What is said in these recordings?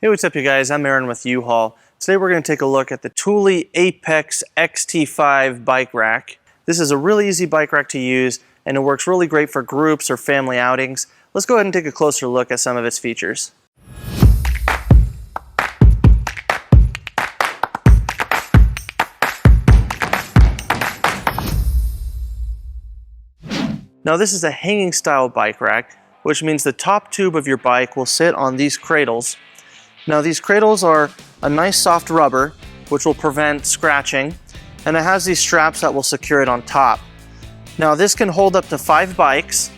Hey, what's up you guys? I'm Aaron with U-Haul. Today we're going to take a look at the Thule Apex XT5 bike rack. This is a really easy bike rack to use and it works really great for groups or family outings. Let's go ahead and take a closer look at some of its features. Now this is a hanging style bike rack, which means the top tube of your bike will sit on these cradles. Now these cradles are a nice soft rubber, which will prevent scratching, and it has these straps that will secure it on top. Now this can hold up to 5 bikes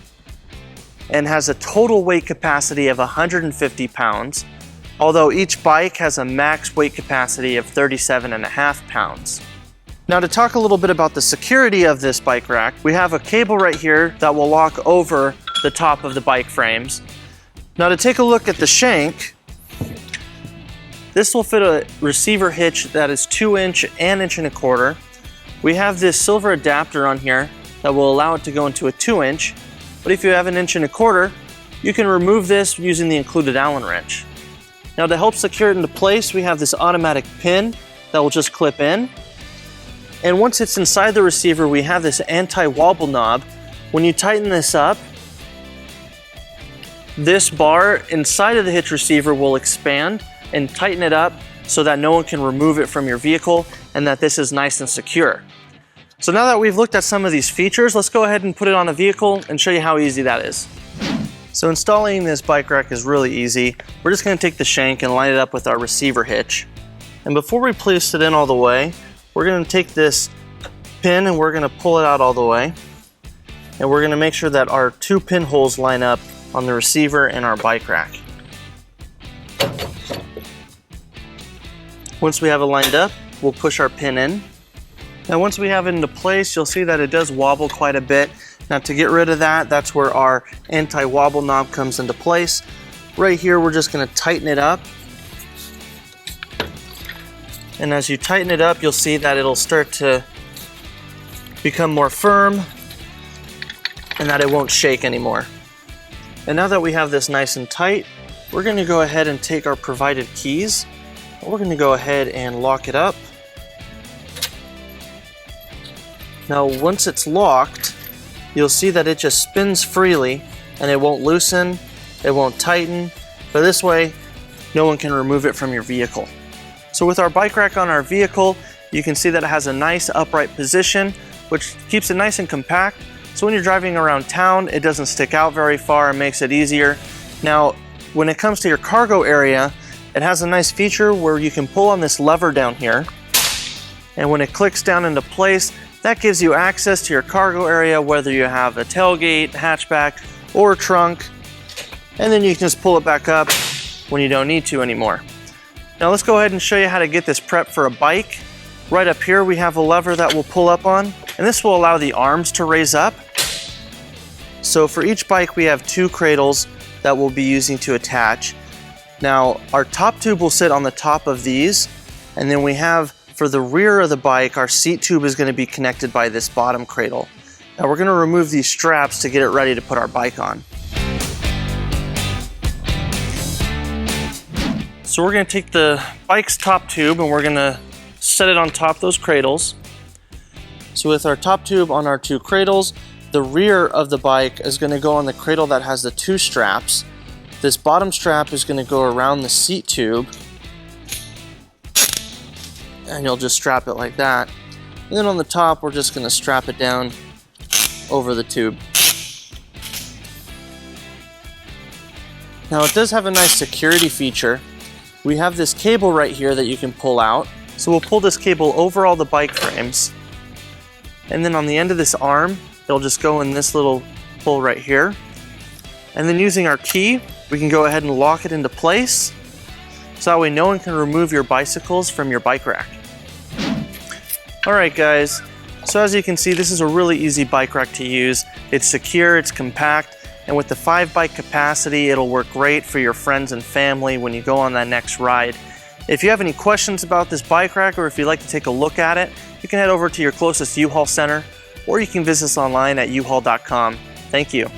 and has a total weight capacity of 150 pounds, although each bike has a max weight capacity of 37.5 pounds. Now to talk a little bit about the security of this bike rack, we have a cable right here that will lock over the top of the bike frames. Now to take a look at the shank, this will fit a receiver hitch that is 2-inch and 1.25 inch. We have this silver adapter on here that will allow it to go into a 2-inch, but if you have an 1.25 inch, you can remove this using the included Allen wrench. Now to help secure it into place, we have this automatic pin that will just clip in. And once it's inside the receiver, we have this anti-wobble knob. When you tighten this up, this bar inside of the hitch receiver will expand and tighten it up so that no one can remove it from your vehicle and that this is nice and secure. So now that we've looked at some of these features, let's go ahead and put it on a vehicle and show you how easy that is. So installing this bike rack is really easy. We're just going to take the shank and line it up with our receiver hitch. And before we place it in all the way, we're going to take this pin and we're going to pull it out all the way. And we're going to make sure that our 2 pinholes line up on the receiver and our bike rack. Once we have it lined up, we'll push our pin in. Now once we have it into place, you'll see that it does wobble quite a bit. Now to get rid of that, that's where our anti-wobble knob comes into place. Right here, we're just going to tighten it up. And as you tighten it up, you'll see that it'll start to become more firm and that it won't shake anymore. And now that we have this nice and tight, we're going to go ahead and take our provided keys. We're going to go ahead and lock it up. Now once it's locked, you'll see that it just spins freely and it won't loosen, it won't tighten, but this way no one can remove it from your vehicle. So with our bike rack on our vehicle, you can see that it has a nice upright position, which keeps it nice and compact. So when you're driving around town, it doesn't stick out very far and makes it easier. Now, when it comes to your cargo area, it has a nice feature where you can pull on this lever down here. And when it clicks down into place, that gives you access to your cargo area, whether you have a tailgate, hatchback, or a trunk. And then you can just pull it back up when you don't need to anymore. Now let's go ahead and show you how to get this prepped for a bike. Right up here we have a lever that we'll pull up on, and this will allow the arms to raise up. So for each bike we have 2 cradles that we'll be using to attach. Now our top tube will sit on the top of these, and then we have for the rear of the bike, our seat tube is going to be connected by this bottom cradle. Now we're going to remove these straps to get it ready to put our bike on. So we're going to take the bike's top tube and we're going to set it on top of those cradles. So with our top tube on our 2 cradles, the rear of the bike is going to go on the cradle that has the 2 straps. This bottom strap is going to go around the seat tube, and you'll just strap it like that. And then on the top, we're just going to strap it down over the tube. Now it does have a nice security feature. We have this cable right here that you can pull out. So we'll pull this cable over all the bike frames. And then on the end of this arm, it'll just go in this little hole right here. And then using our key, we can go ahead and lock it into place. So that way no one can remove your bicycles from your bike rack. Alright guys, so as you can see, this is a really easy bike rack to use. It's secure, it's compact, and with the 5 bike capacity, it'll work great for your friends and family when you go on that next ride. If you have any questions about this bike rack, or if you'd like to take a look at it, you can head over to your closest U-Haul center, or you can visit us online at uhaul.com. Thank you.